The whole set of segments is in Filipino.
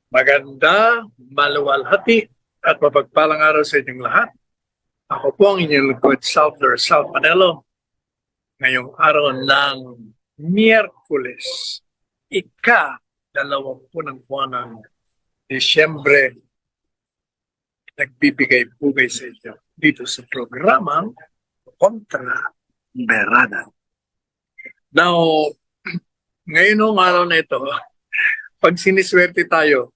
Maganda, maluwalhati at mapagpalang araw sa inyong lahat. Ako po ang inyong lingkod, Sal Panelo. Ngayong araw ng Miyerkules, ika-20 ng buwan ng Disyembre, nagbibigay-bugay sa inyo dito sa programang Kontra Berada. Now, ngayon ng araw na ito, pag siniswerte tayo,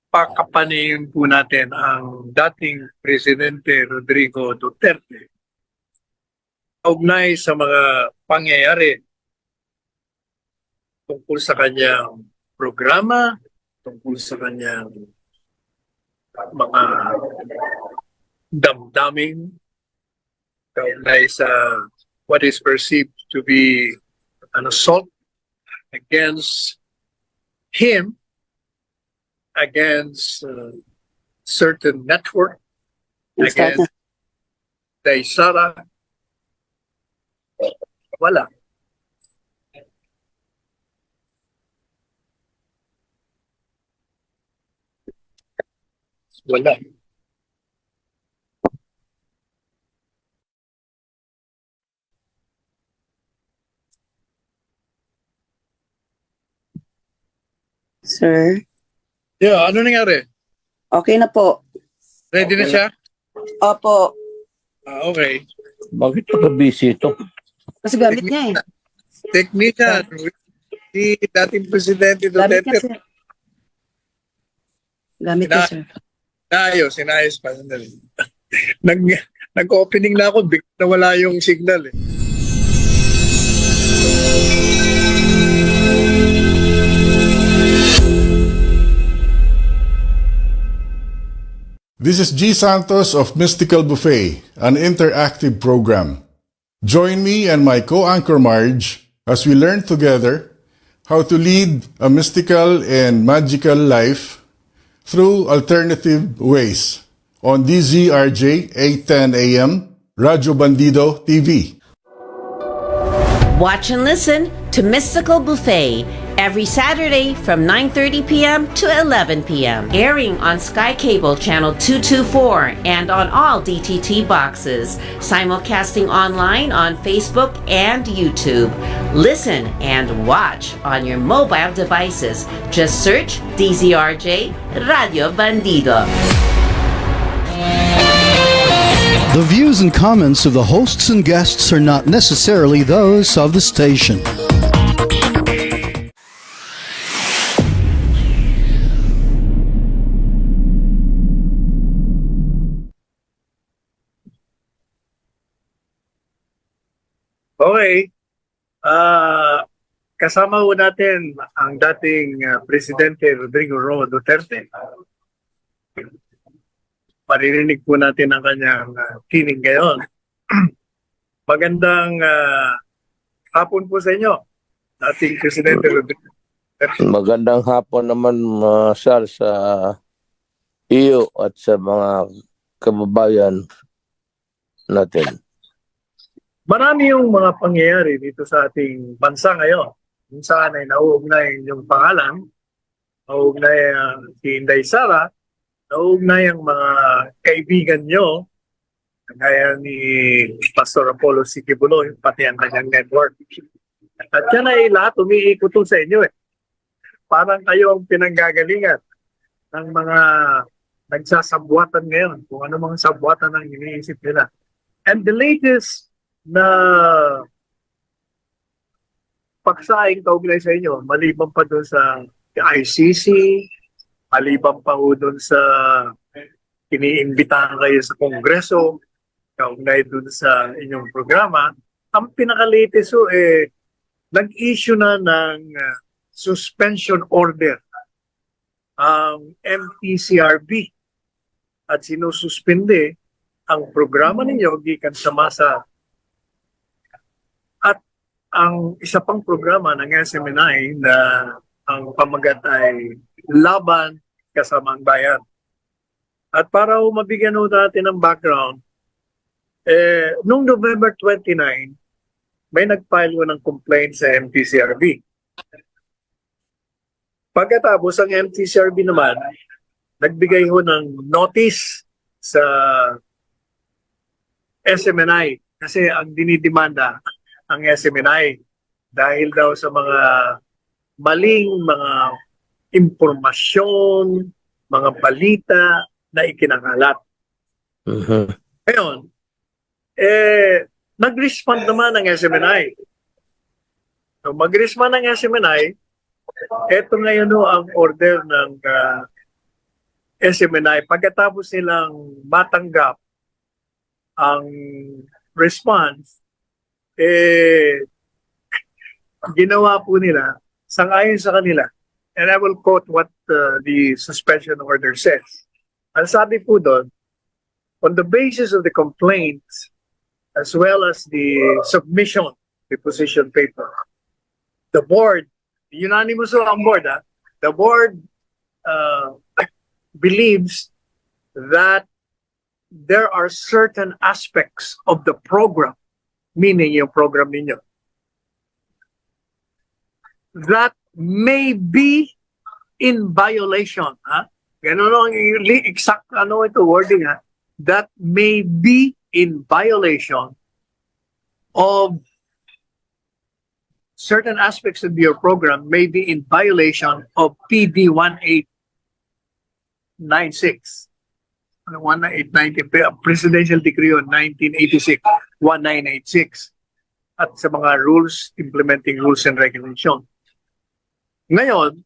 pakapanin po natin ang dating Presidente Rodrigo Duterte kaugnay sa mga pangyayari tungkol sa kanyang programa, tungkol sa kanyang mga damdamin kaugnay sa what is perceived to be an assault against him, against certain network, against Daysara. Wala. Wala. Sir, Yeah, ano nangyari? okay na po. Ready na siya? Opo. Okay. Bakit pagka-busy ito? Kasi gamit niya eh. Technician, si dating Presidente Gamit niya, Duterte, sir. Gamit niya, sir. sinayos pa. Nag-opening na ako, bigla na wala yung signal eh. This is G. Santos of Mystical Buffet, an interactive program. Join me and my co-anchor Marge as we learn together how to lead a mystical and magical life through alternative ways on DZRJ 810 AM, Radyo Bandido TV. Watch and listen to Mystical Buffet every Saturday from 9:30 p.m. to 11 p.m. Airing on Sky Cable Channel 224 and on all DTT boxes. Simulcasting online on Facebook and YouTube. Listen and watch on your mobile devices. Just search DZRJ Radio Bandido. The views and comments of the hosts and guests are not necessarily those of the station. Okay. Kasama po natin ang dating Presidente Rodrigo Duterte. Maririnig po natin ang kanyang tinig ngayon. Magandang hapon po sa inyo, dating Presidente Rodrigo Duterte. Magandang hapon naman, Sal, sa iyo at sa mga kababayan natin. Marami yung mga pangyayari dito sa ating bansa ngayon. Kung saan ay nauugnay yung pangalan, nauugnay si Inday Sara, nauugnay ang mga kaibigan nyo, kagaya ni Pastor Apollo Sikibulo, pati ang kanyang network. At yan ay lahat umiikot sa inyo eh. Parang kayo ang pinanggagalingan ng mga nagsasabwatan ngayon, kung ano mga sabwatan ang iniisip nila. And the latest na paksaing kaugnay sa inyo, maliban pa doon sa ICC, maliban pa doon sa iniimbitahan kayo sa Kongreso, kaugnay doon sa inyong programa, ang pinaka-latest nag-issue na ng suspension order ang MTCRB at sinususpende ang programa ninyo gikan sa masa. At ang isa pang programa ng SMNI na ang pamagat ay Laban Kasama ang Bayan. At para mabigyan natin ng background, noong November 29, may nag-file ng complaint sa MTCRB. Pagkatapos, ang MTCRB naman, nagbigay ho ng notice sa SMNI kasi ang dinidemanda ang SMNI dahil daw sa mga maling mga impormasyon, mga balita na ikinakalat. Mhm. Ngayon, nag-respond naman ang SMNI. So, mag-respond ng SMNI, eto ngayon ho ang order ng SMNI. Pagkatapos nilang matanggap ang response, ginawa po nila, sangayon sa kanila, and I will quote what the suspension order says. Ang sabi po doon, on the basis of the complaints as well as the submission, the position paper, the board, unanimous ang board, the board believes that there are certain aspects of the program, meaning yung program ninyo, that may be in violation. Ganun ang exact wording, that may be in violation of certain aspects of your program may be in violation of PD 1896. 1890, Presidential Decree on 1986, 1986, at sa mga rules, implementing rules and regulation. Ngayon,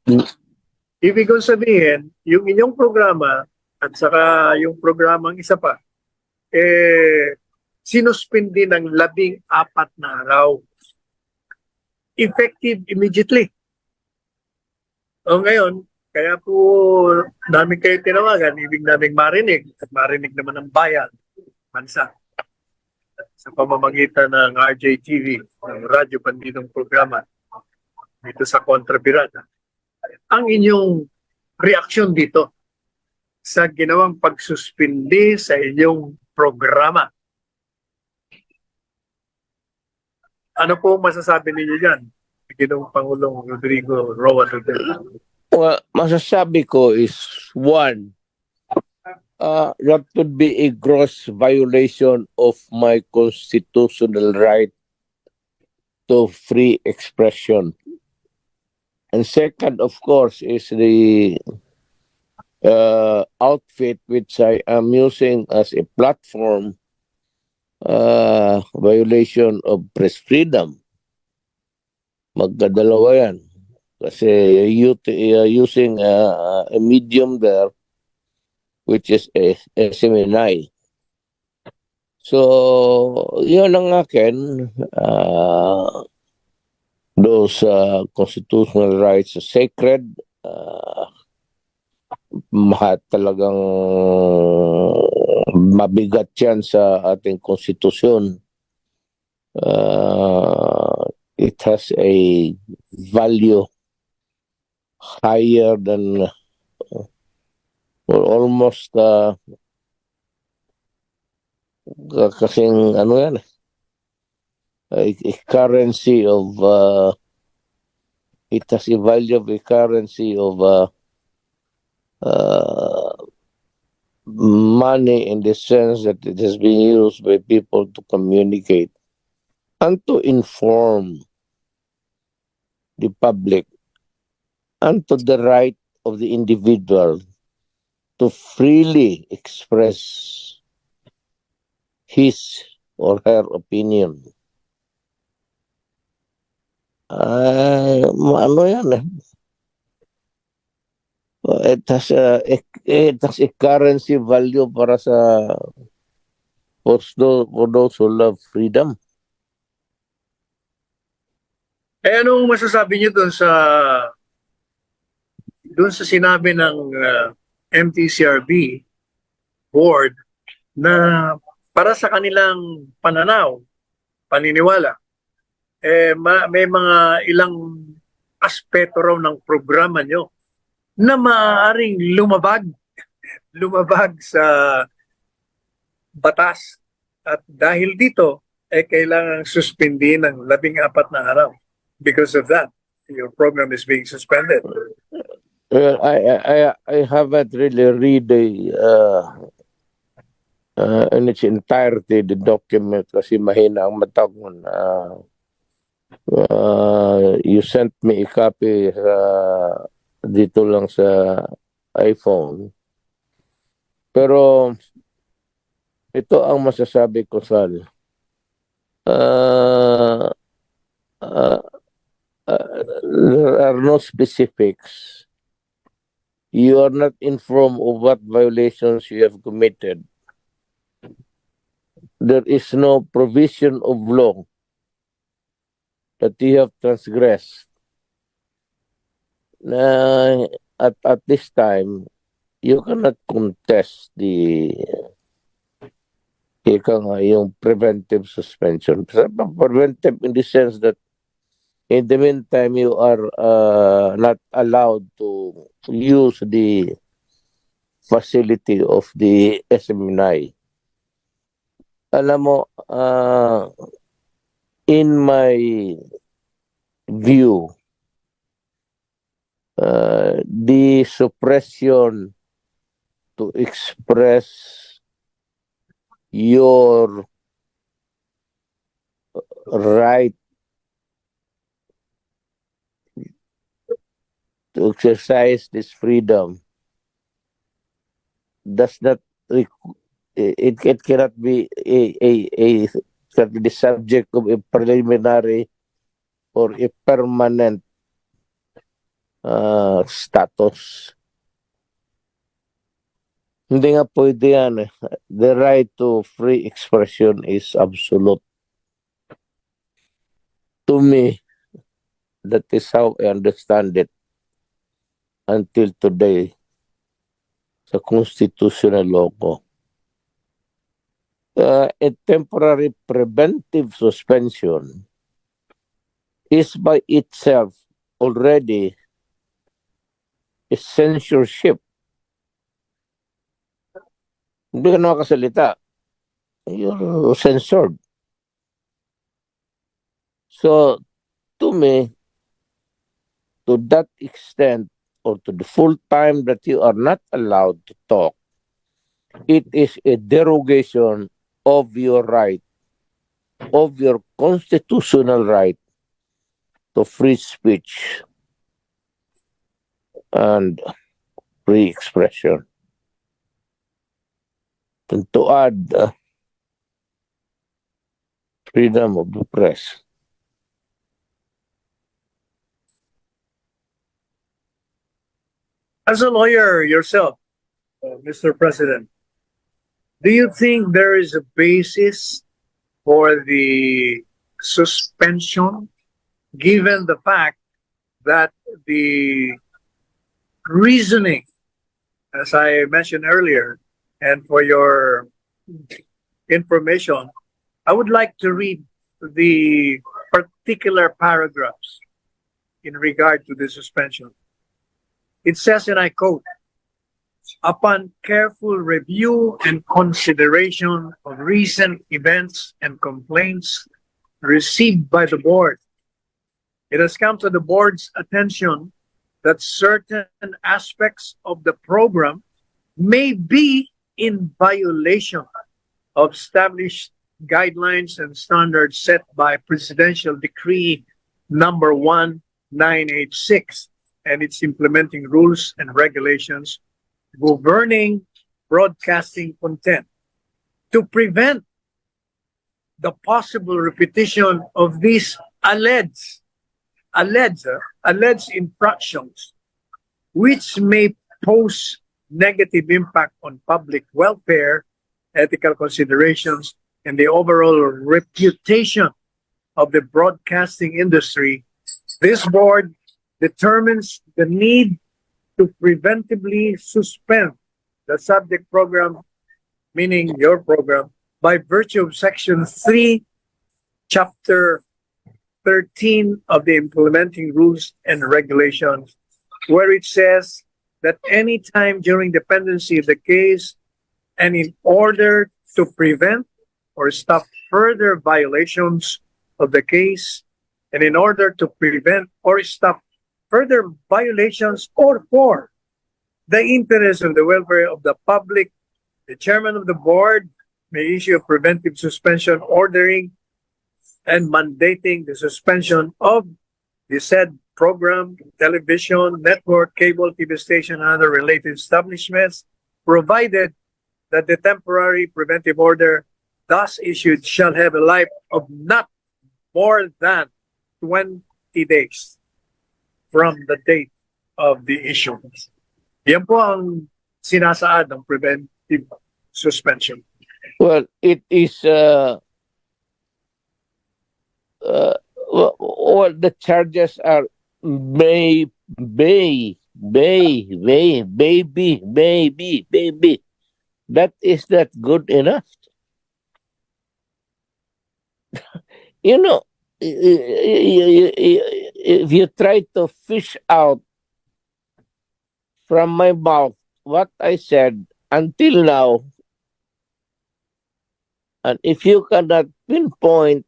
ibig kong sabihin, yung inyong programa at saka yung programang isa pa, sinuspindi ng 14 na araw. Effective immediately. O ngayon, kaya po namin kayo tinawagan, ibig naming marinig at marinig naman ng bayan, bansa, sa pamamagitan ng RJTV, ng Radyo Bandidong Programa, dito sa Kontra Pirata. Ang inyong reaksyon dito sa ginawang pagsuspindi sa inyong programa. Ano po masasabi ninyo dyan? Ginoong Pangulong Rodrigo Roa Duterte. Well, masasabi ko is one, that would be a gross violation of my constitutional right to free expression. And second, of course, is the outfit which I am using as a platform, violation of press freedom. Magdadalawa yan. Kasi using a medium there, which is a SMNI. So, yun ang akin. Those constitutional rights are sacred. Talagang mabigat yan sa ating konstitusyon. It has a value higher than or almost kasing ano yan, a currency of it has a value of a currency of money in the sense that it has been used by people to communicate and to inform the public and to the right of the individual to freely express his or her opinion. Ano yan eh? It has a currency value para sa for those who love freedom. Anong masasabi niyo doon sa sinabi ng MTCRB board na para sa kanilang paniniwala, may mga ilang aspeto raw ng programa nyo na maaaring lumabag sa batas. At dahil dito, kailangang suspindi ng 14 na araw. Because of that, your program is being suspended. Well, I haven't really read in its entirety the document kasi mahina ang mata ko na you sent me a copy dito lang sa iPhone. Pero ito ang masasabi ko, Sal. Uh, uh, there are no specifics. You are not informed of what violations you have committed. There is no provision of law that you have transgressed. At this time, you cannot contest yung preventive suspension. Preventive in the sense that in the meantime, you are not allowed to use the facility of the SMNI. Alam mo, in my view, the suppression to express your right to exercise this freedom does not it cannot be cannot be the subject of a preliminary or a permanent status. Hindi nga pwede yan. The right to free expression is absolute. To me, that is how I understand it until today sa constitutional law ko. A temporary preventive suspension is by itself already a censorship. Hindi ka nakakasalita. You're censored. So, to me, to that extent, or to the full time that you are not allowed to talk, it is a derogation of your right, of your constitutional right to free speech and free expression. And to add, freedom of the press. As a lawyer yourself, Mr. President, do you think there is a basis for the suspension, given the fact that the reasoning, as I mentioned earlier, and for your information, I would like to read the particular paragraphs in regard to the suspension. It says, and I quote, upon careful review and consideration of recent events and complaints received by the board, it has come to the board's attention that certain aspects of the program may be in violation of established guidelines and standards set by Presidential Decree number 1986 and its implementing rules and regulations governing broadcasting content. To prevent the possible repetition of these alleged infractions, which may pose negative impact on public welfare, ethical considerations, and the overall reputation of the broadcasting industry, this board determines the need to preventively suspend the subject program, meaning your program, by virtue of Section 3, Chapter 13 of the Implementing Rules and Regulations, where it says that any time during the pendency of the case and in order to prevent or stop further violations of the case and in order to prevent or stop further violations or for the interest of the welfare of the public, the chairman of the board may issue a preventive suspension ordering and mandating the suspension of the said program, television, network, cable, TV station, and other related establishments, provided that the temporary preventive order thus issued shall have a life of not more than 20 days from the date of the issuance. Yan po ang sinasaad ng preventive suspension. Well, it is well, the charges are baby. That is not good enough. You know, if you try to fish out from my mouth what I said until now, and if you cannot pinpoint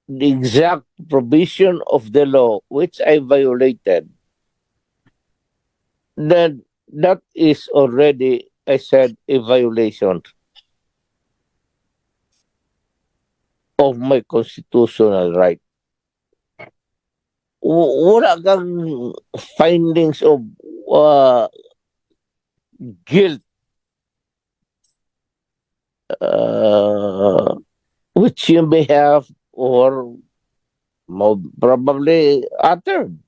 the exact provision of the law which I violated, then that is already, I said, a violation of my constitutional right. Wala kang findings of guilt which you may have or probably uttered.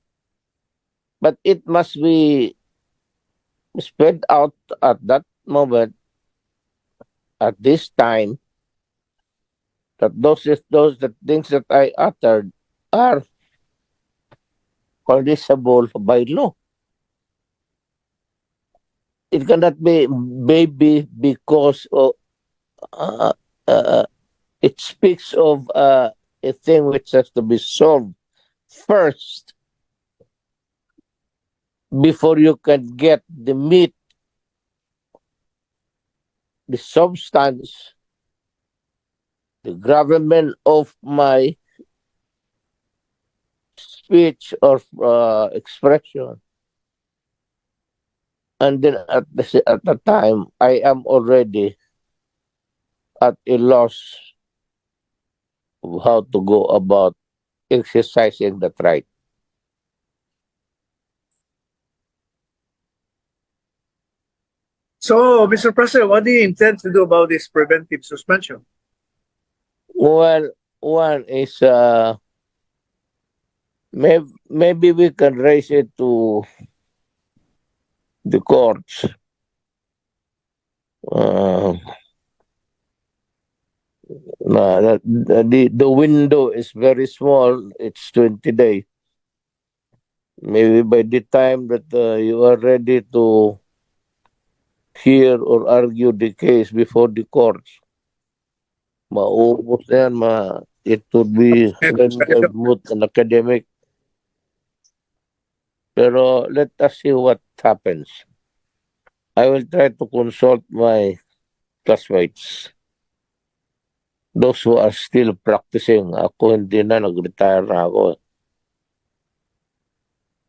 But it must be spread out at that moment, at this time, that those the things that I uttered are punishable by law. It cannot be maybe because of, it speaks of a thing which has to be solved first before you can get the meat, the substance, the gravamen of my speech or expression. And then at the time, I am already at a loss of how to go about exercising that right. So, Mr. President, what do you intend to do about this preventive suspension? Well, one is maybe we can raise it to the courts. The window is very small. It's 20 days. Maybe by the time that you are ready to hear or argue the case before the courts, maubos na yan, it would be moot and academic. Pero let us see what happens. I will try to consult my classmates. Those who are still practicing. Ako hindi na, nag-retire na ako.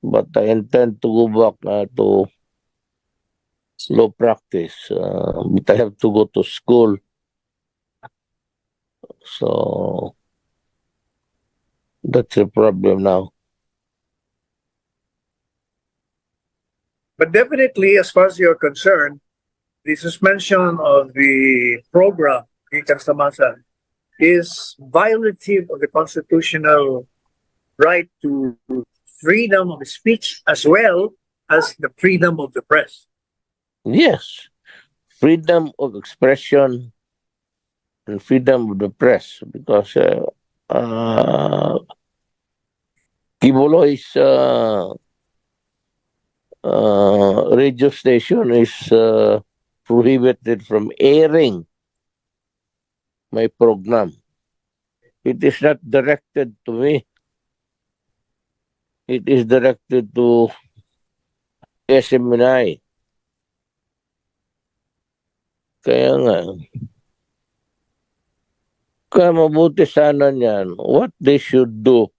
But I intend to go back to law practice. But I have to go to school. So, that's the problem now. But definitely, as far as you're concerned, the suspension of the program in Kastamasa is violative of the constitutional right to freedom of speech as well as the freedom of the press. Yes, freedom of expression and freedom of the press, because Kibolo is radio station is prohibited from airing my program. It is not directed to me. It is directed to SMNI. Kaya nga, kaya mabuti sana niyan, what they should do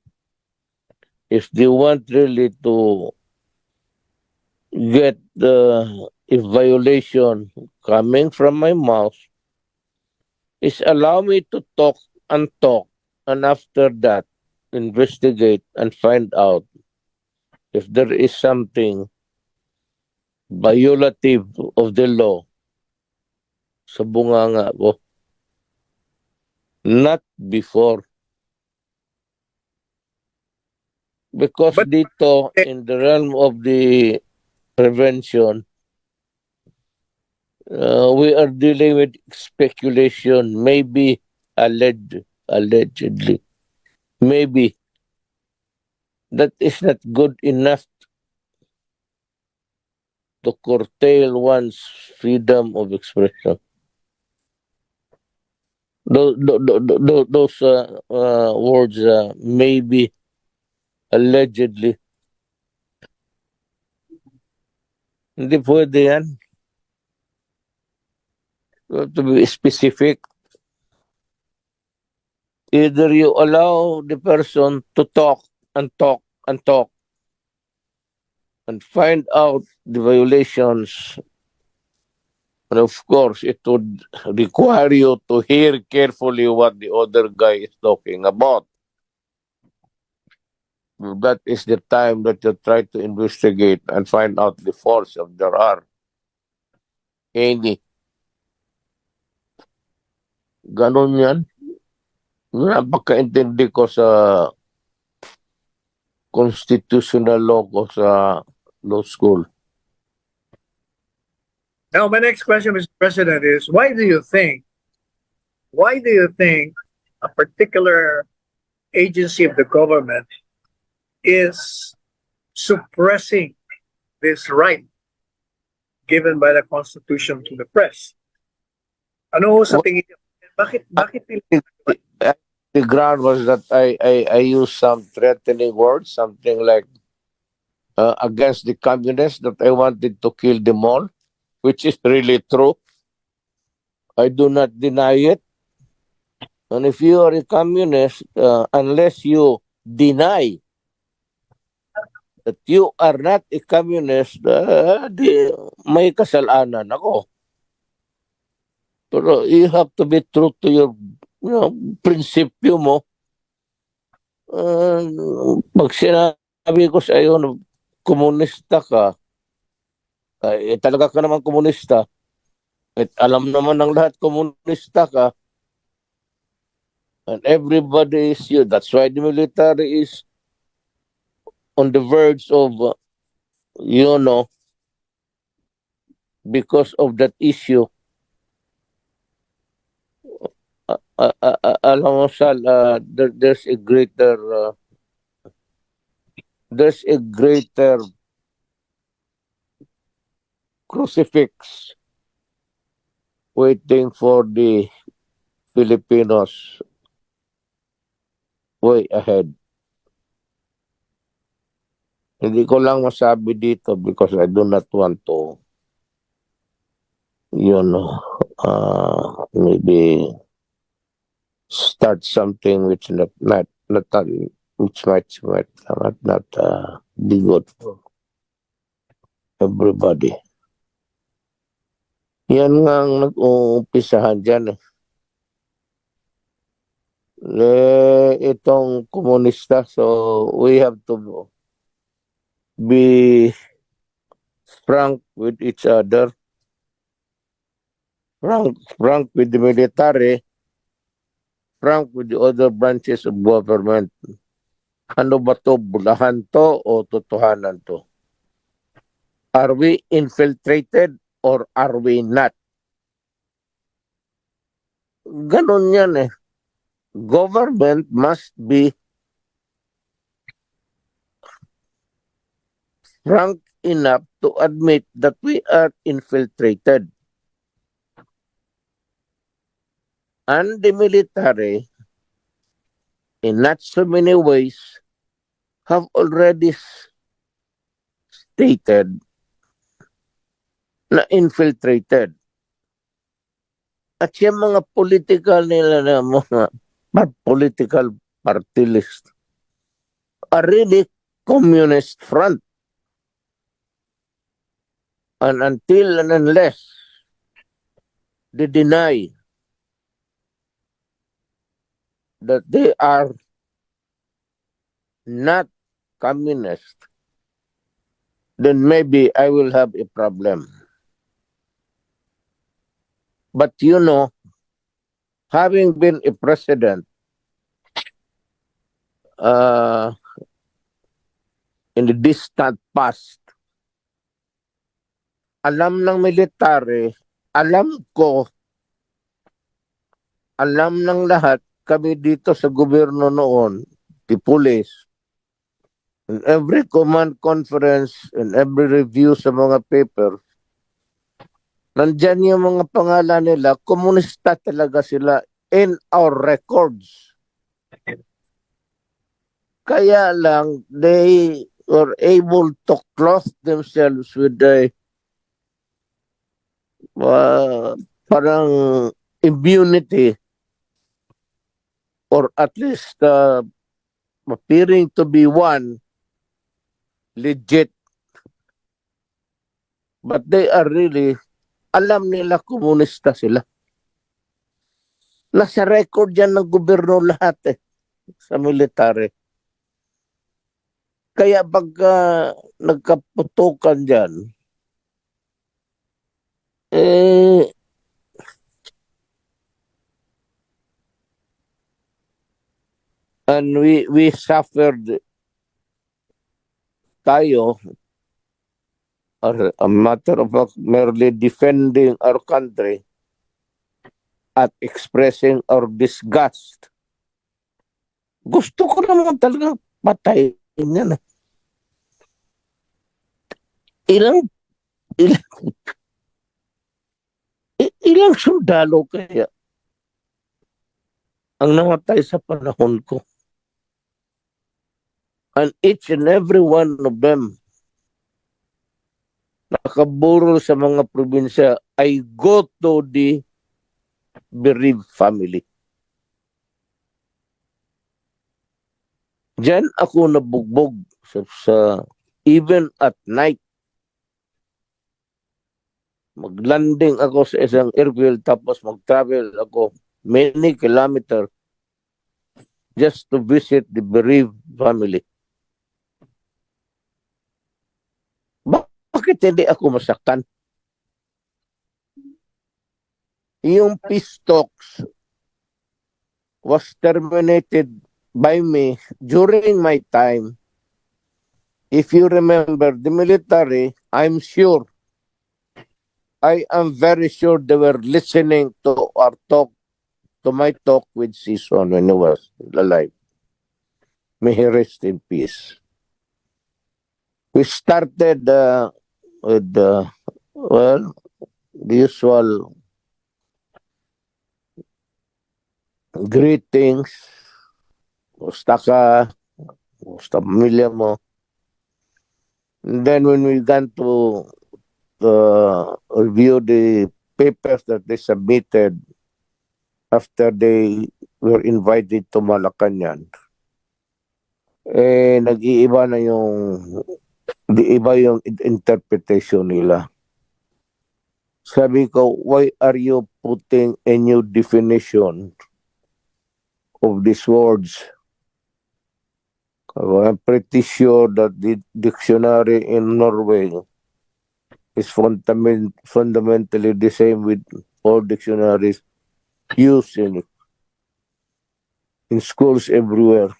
if they want really to get a violation coming from my mouth, is allow me to talk, and after that, investigate and find out if there is something violative of the law sa bunganga ko. Not before. Because But dito, in the realm of the prevention, we are dealing with speculation, maybe allegedly. Maybe that is not good enough to curtail one's freedom of expression. Those words, maybe, allegedly, hindi pwede yan. You have to be specific. Either you allow the person to talk and talk and talk and find out the violations. And of course, it would require you to hear carefully what the other guy is talking about. That is the time that you try to investigate and find out the faults if there are any. Ganon yan. Napakaintindi ko sa constitutional law ko sa law school. now my next question, Mr. President, is why do you think a particular agency of the government is suppressing this right given by the Constitution to the press? Ano sa tingin niyo? Bakit nila? The ground was that I used some threatening words, something like against the communists, that I wanted to kill them all, which is really true. I do not deny it. And if you are a communist, unless you deny that you are not a communist, may kasalanan ako. Pero you have to be true to your prinsipyo mo. Pag sinabi ko sa iyo na komunista ka, talaga ka naman komunista, at alam naman ng lahat komunista ka, and everybody is you. That's why the military is on the verge of, because of that issue. Alam mo, Sal, there's a greater crucifix waiting for the Filipinos way ahead. Hindi ko lang masabi dito because I do not want to, maybe start something which which might not be good for everybody. Yan nga ang nag-uumpisahan dyan. Itong komunista, so we have to be frank with each other, frank with the military, frank with the other branches of government. Ano ba to? Bulahan to o totohanan to? Are we infiltrated or are we not? Ganon yan eh. Government must be frank enough to admit that we are infiltrated. And the military, in not so many ways, have already stated na infiltrated. At yung mga political nila na mga political party list are really communist front. And until and unless they deny that they are not communist, then maybe I will have a problem. But you know, having been a president uh, in the distant past, alam ng military, alam ko, alam ng lahat, kami dito sa gobyerno noon, the police, in every command conference, in every review sa mga paper, nandyan yung mga pangalan nila, komunista talaga sila in our records. Kaya lang, they were able to clothe themselves with a parang immunity, or at least appearing to be one legit, but they are really, alam nila komunista sila. Nasa record yan ng gobyerno lahat sa military. Kaya pag nagkaputukan dyan, and we suffered tayo, or a matter of fact, merely defending our country at expressing our disgust. Gusto ko naman talaga patayin yan. Ilang sundalo kaya ang namatay sa panahon ko. And each and every one of them nakaburo sa mga probinsya, I go to the bereaved family. Diyan ako nabugbog sa even at night. Maglanding ako sa isang airfield tapos mag-travel ako many kilometers just to visit the bereaved family. Bakit hindi ako masaktan? Yung peace talks was terminated by me during my time. If you remember, the military, I'm sure, I am very sure they were listening to our talk, to my talk with Sison when he was alive. May he rest in peace. We started with the usual greetings. Musta ka? Musta pamilya mo? And then when we got to review the papers that they submitted after they were invited to Malacanang, nag-iiba na iba yung interpretation nila. Sabi ko, why are you putting a new definition of these words? I'm pretty sure that the dictionary in Norway is fundamentally the same with all dictionaries used in schools everywhere.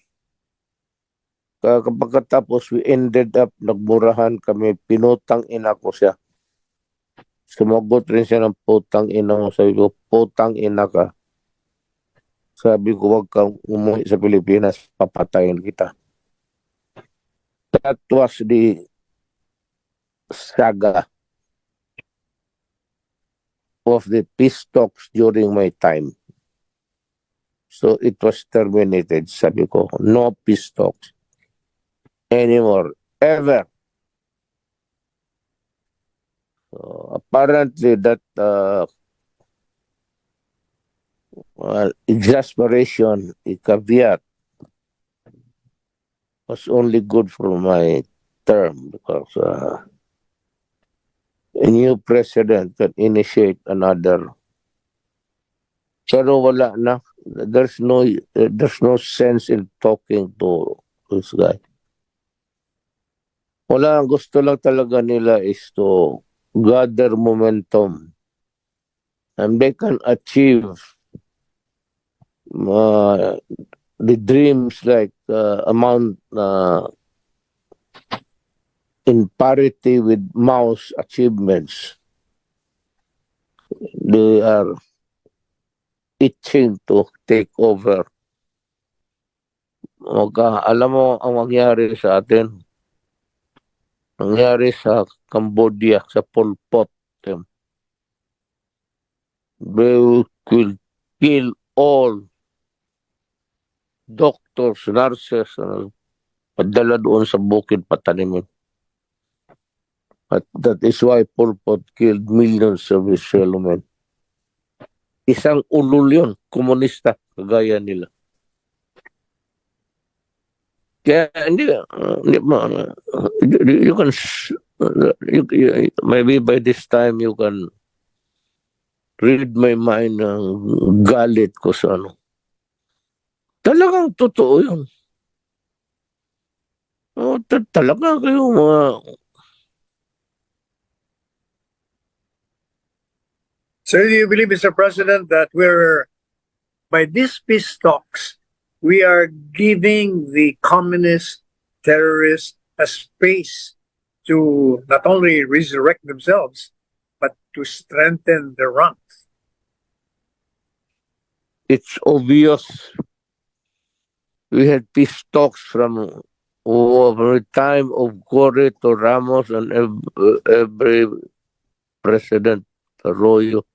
Kapag tapos, we ended up, nagmurahan kami, pinutang ina ko siya. Sumagot rin siya ng putang ina mo. Sabi ko, putang ina ka. Sabi ko, wag kang umuwi sa Pilipinas, papatayin kita. That was the saga of the peace talks during my time. So it was terminated. Sabi ko, no peace talks anymore, ever. So apparently that exasperation, caveat, was only good for my term because a new president can initiate another. Pero wala na. There's no sense in talking to this guy. Wala, ang gusto lang talaga nila is to gather momentum. And they can achieve the dreams like amount in parity with Mao's achievements. They are itching to take over. Alam mo ang mangyari sa atin? Nangyari sa Cambodia, sa Pol Pot. They will kill all doctors, nurses, padala doon sa bukid patanimin. But that is why Pol Pot killed millions of his fellow men. Isang ulol yun, komunista, kagaya nila. Kaya hindi you can maybe by this time you can read my mind ng galit ko sa ano. Talagang totoo yun. Talaga kayo mga... So do you believe, Mr. President, that by these peace talks, we are giving the communist terrorists a space to not only resurrect themselves, but to strengthen their ranks? It's obvious. We had peace talks from over time of Corre to Ramos and every president, Arroyo.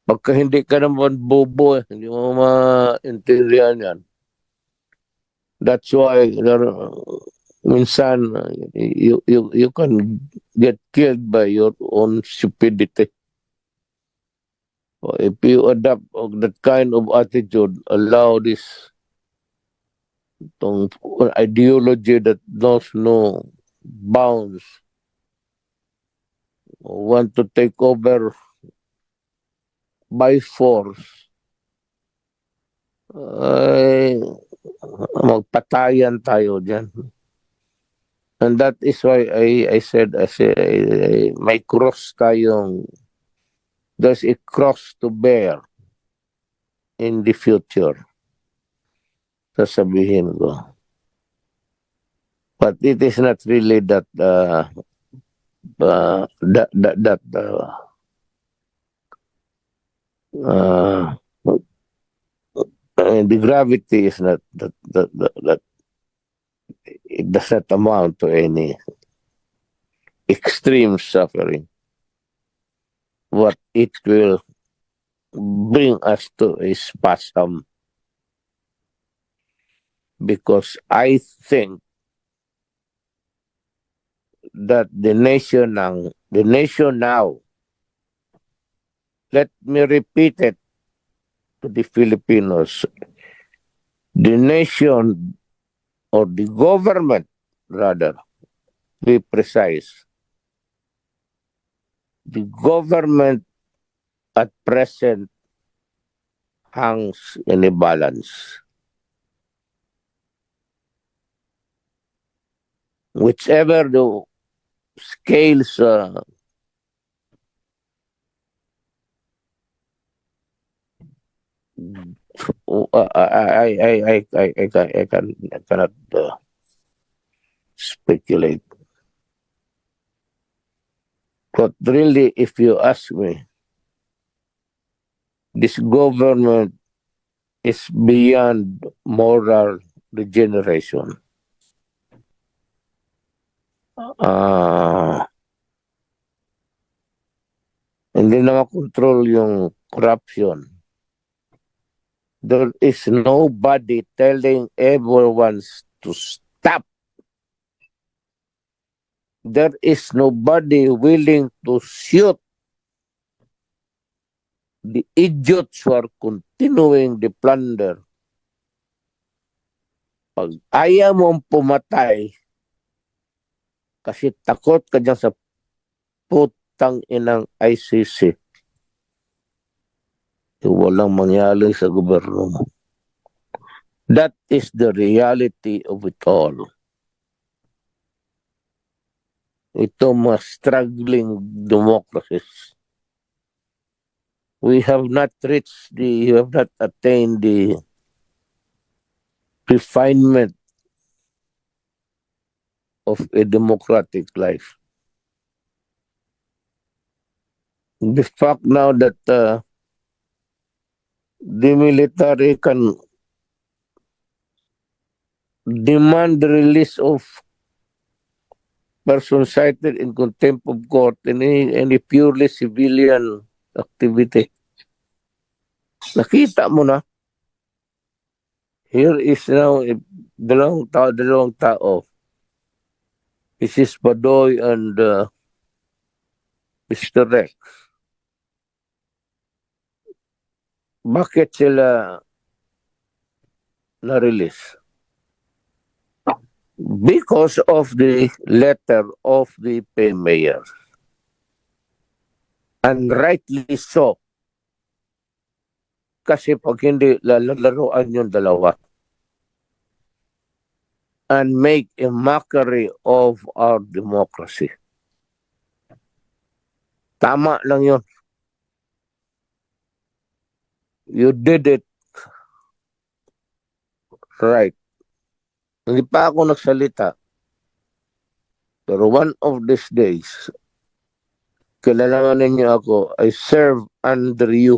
Pagka hindi ka naman bobo, hindi mo maintindihan yan. That's why minsan you can get killed by your own stupidity. If you adopt that kind of attitude, allow this ideology that knows no bounds, want to take over by force, magpatayan tayo dyan. And that is why I said may cross tayong, there's a cross to bear in the future. Sasabihin ko. But it is not really that the gravity is not that it does not amount to any extreme suffering. What it will bring us to a spasm, because I think that the nation now, let me repeat it to the Filipinos, the nation or the government, rather, be precise, the government at present hangs in a balance. Whichever the scales I cannot speculate. But really, if you ask me, this government is beyond moral regeneration. Hindi na makontrol yung corruption. There is nobody telling everyone to stop. There is nobody willing to shoot the idiots who are continuing the plunder Pag ayaw mong pumatay kasi takot ka dyan sa putang inang ICC, walang mangyari sa gobyerno mo. That is the reality of it all. Ito mga struggling democracies. We have not attained the refinement of a democratic life. The fact now that the military can demand the release of persons cited in contempt of court in any purely civilian activity. Nakita mo na, here is now dalawang tao. Mrs. Badoy and Mr. Rex. Bakit sila na-release? Because of the letter of the mayor. And rightly so. Kasi pag hindi lalaroan yung dalawa and make a mockery of our democracy. Tama lang yun. You did it right. Hindi pa ako nagsalita. Pero one of these days, kilalaman ninyo ako, I serve under you.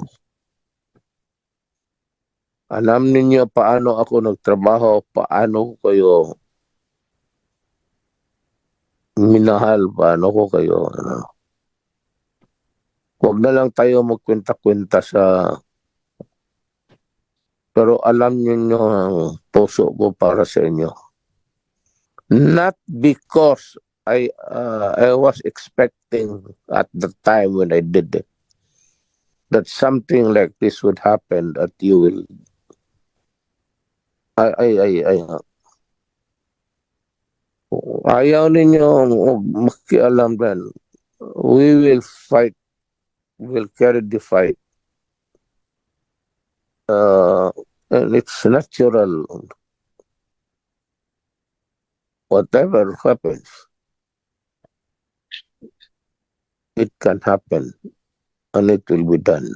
Alam ninyo paano ako nagtrabaho, paano ko kayo minahal, paano ko kayo, Huwag na lang tayo magkwenta-kwenta sa... Pero alam niyo ang puso ko para sa inyo. Not because I was expecting at the time when I did it that something like this would happen, that you will ayaw ninyo makialam din. We will fight. We'll carry the fight. And it's natural. Whatever happens, it can happen, and it will be done.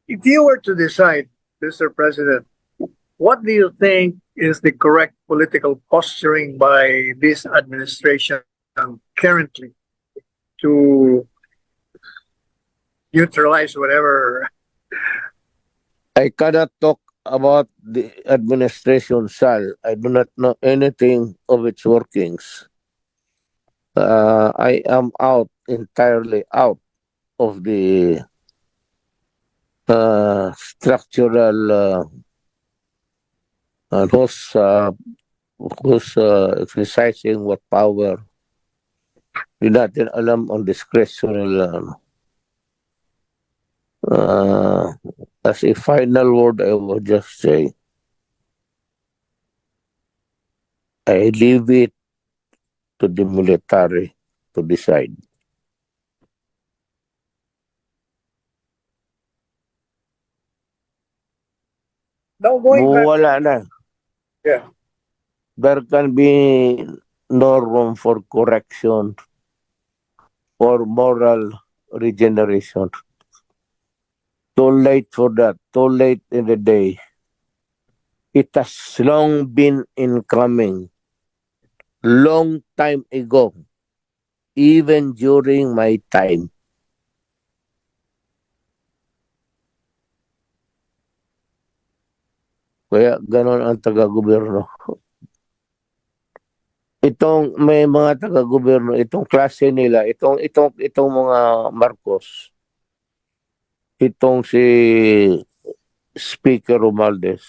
If you were to decide, Mr. President, what do you think is the correct political posturing by this administration currently to neutralize whatever? I cannot talk about the administration, Sal. I do not know anything of its workings. I am entirely out of the structural who's exercising what power. Hindi natin alam ang discretional. As a final word, I will just say, I leave it to the military to decide. Now going back, Wala na. yeah. There can be no room for correction or moral regeneration. Too late for that. Too late in the day. It has long been incoming. Long time ago. Even during my time. Kaya ganon ang taga-gobyerno. Itong may mga taga-gobyerno, itong klase nila, itong mga Marcos, itong si Speaker Romualdez,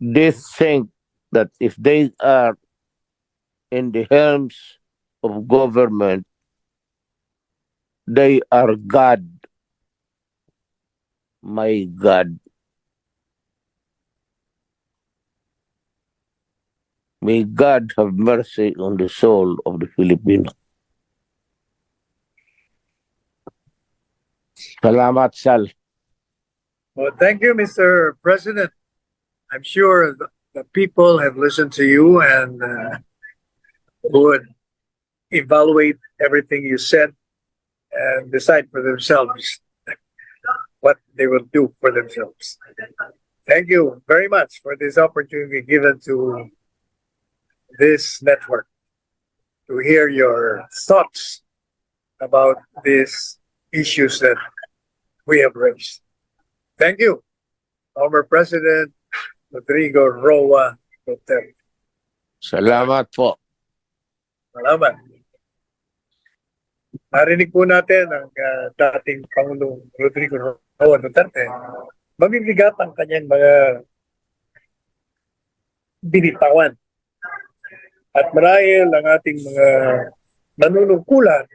they think that if they are in the helms of government, they are God My God. May God have mercy on the soul of the Filipino. Salamat, Sal. Well, thank you, Mr. President. I'm sure the people have listened to you and would evaluate everything you said and decide for themselves what they will do for themselves. Thank you very much for this opportunity given to this network to hear your thoughts about these issues that we have raised. Thank you, former President Rodrigo Roa Duterte. Salamat po. Salamat. Narinig po natin ang dating Pangulong Rodrigo Roa Duterte. Mabibigat ang kanyang mga binitawan. At marahil ang ating mga nanunungkulan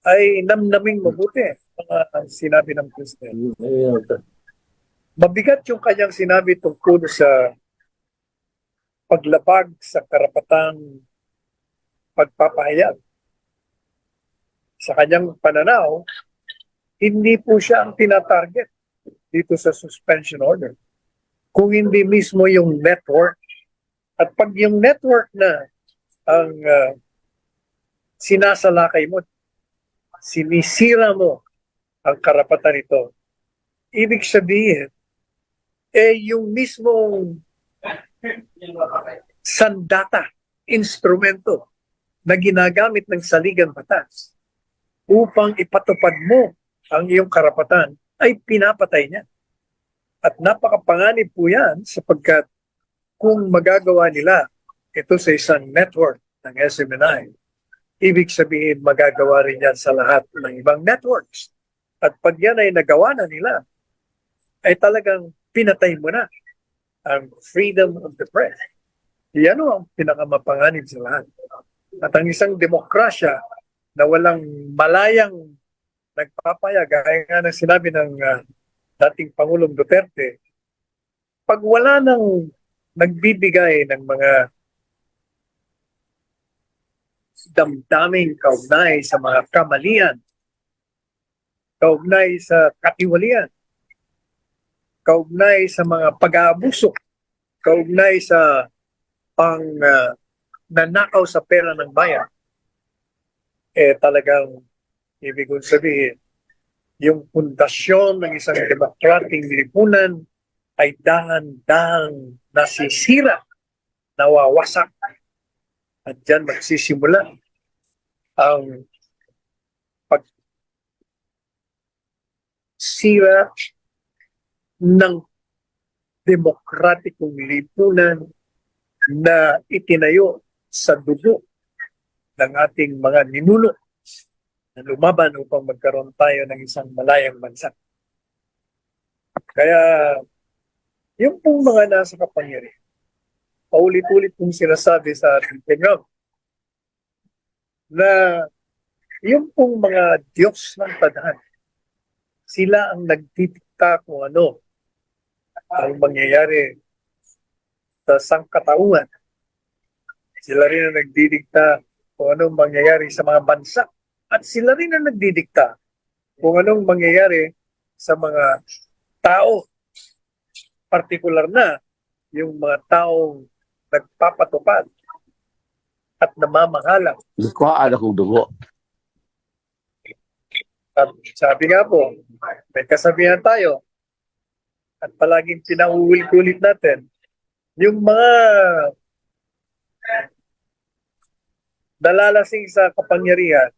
ay namnaming mabuti mga sinabi ng Presidente. Mabigat yung kanyang sinabi tungkol sa paglabag sa karapatang pagpapahayag. Sa kanyang pananaw, hindi po siya ang tinatarget dito sa suspension order. Kung hindi mismo yung network. At pag yung network na ang sinasalakay mo, sinisira mo ang karapatan nito, ibig sabihin, yung mismong sandata, instrumento na ginagamit ng saligang batas upang ipatupad mo ang iyong karapatan ay pinapatay niya. At napakapanganib po yan sapagkat kung magagawa nila ito sa isang network ng SMNI, ibig sabihin magagawa rin yan sa lahat ng ibang networks. At pag yan ay nagawa na nila, ay talagang pinatay mo na ang freedom of the press. Yan ang pinakamapanganib sa lahat. At ang isang demokrasya na walang malayang nagpapayag, gaya nga ng sinabi ng dating Pangulong Duterte, pag wala nang nagbibigay ng mga damdaming kaugnay sa mga kamalian, kaugnay sa katiwalian, kaugnay sa mga pag-aabuso, kaugnay sa nanakaw sa pera ng bayan, talagang ibig sabihin, yung pundasyon ng isang demokrating lipunan ay dahan-dahang nasisira, nawawasak. At dyan magsisimula ang pagsira ng demokratikong lipunan na itinayo sa dugo ng ating mga ninuno na lumaban upang magkaroon tayo ng isang malayang bansa. Kaya yung pong mga nasa kapangyarihan, paulit-ulit pong sinasabi sa ating program na yung pong mga Diyos ng tadhana, sila ang nagtitikta kung ano ang mangyayari sa sangkatauhan. Sila rin ang nagdidikta kung anong mangyayari sa mga bansa. At sila rin ang nagdidikta kung anong mangyayari sa mga tao. Partikular na yung mga taong nagpapatupad at namamahala. Ikuhaan akong dugo. At sabi nga po, may kasabihan tayo at palaging pinauulit-ulit natin, yung mga nalalasing sa kapangyarihan,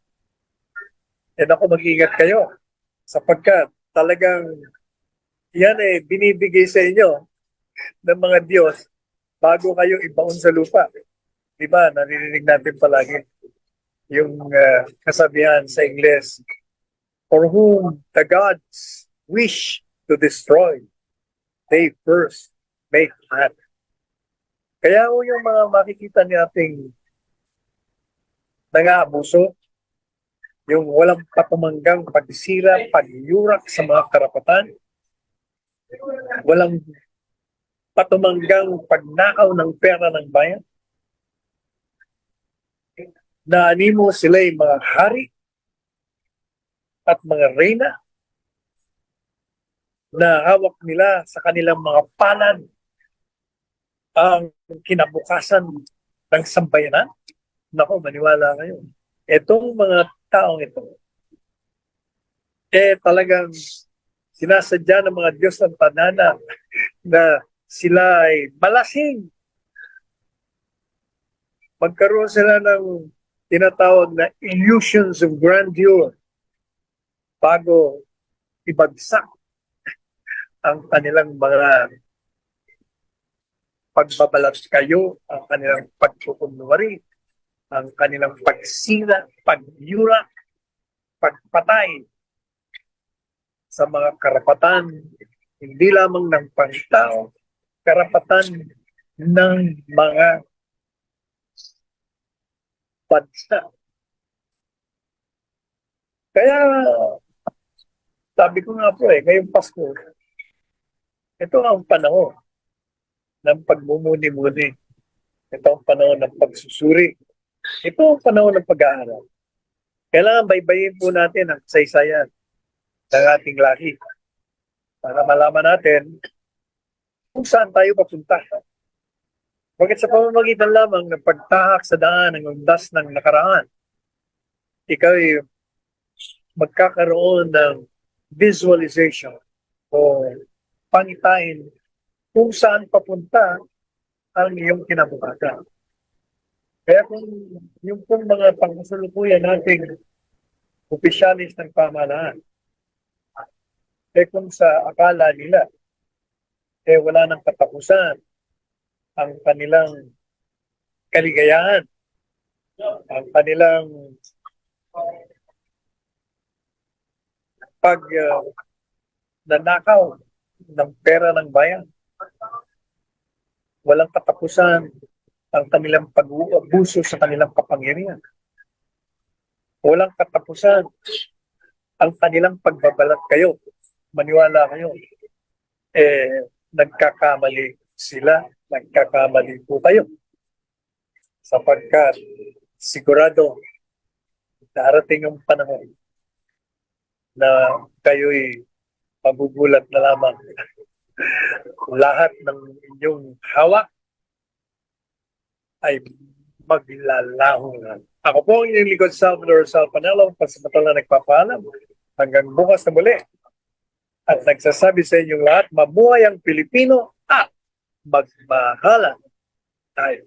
ako mag-ingat kayo sapagkat talagang yan binibigay sa inyo ng mga Diyos bago kayo ibaon sa lupa. Diba? Naririnig natin palagi yung kasabihan sa Ingles, for whom the gods wish to destroy, they first make mad. Kaya yung mga makikita nating nang-aabuso, yung walang patumanggang pagsira, pagyurak sa mga karapatan, Walang patumanggang pagnakaw ng pera ng bayan. Na animo sila'y mga hari at mga reyna na hawak nila sa kanilang mga palad ang kinabukasan ng sambayanan. Nako, maniwala kayo. Itong mga taong ito, talagang sinasadya ng mga Diyos ng tanana na sila ay malasing. Magkaroon sila ng tinatawag na illusions of grandeur bago ibagsak ang kanilang mga pagbabalat kayo, ang kanilang pagkukunwari, ang kanilang pagsira, pagyura, pagpatay sa mga karapatan, hindi lamang ng pangtao, karapatan ng mga bansa. Kaya, sabi ko nga po ngayong Pasko, ito ang panahon ng pagmumuni-muni. Ito ang panahon ng pagsusuri. Ito ang panahon ng pag-aaral. Kailangan baybayin po natin ang kasaysayan ng ating lahi para malaman natin kung saan tayo papunta. Bakit sa pamamagitan lamang ng pagtahak sa daan ng undas ng nakaraan, ikaw ay magkakaroon ng visualization o pangitain kung saan papunta ang iyong kinabukasan. Kaya kung yung pong mga pangkasalukuyan nating opisyalis ng pamahalaan, kung sa akala nila, wala nang katapusan ang kanilang kaligayahan, ang kanilang nanakaw ng pera ng bayan. Walang katapusan ang kanilang pag-uubuso sa kanilang kapangyarihan. Walang katapusan ang kanilang pagbabalat kayo. Maniwala kayo. Nagkakamali sila, nagkakamali po kayo. Sapagkat sigurado darating ang panahon na kayo'y magugulat na lamang. Lahat ng inyong hawak ay maglalaho na. Ako po ang inyong likod, Sal Panelo, pasamantalang nagpapaalam. Hanggang bukas na muli. At nagsasabi sa inyong lahat, mabuhay ang Pilipino at magmahalan tayo.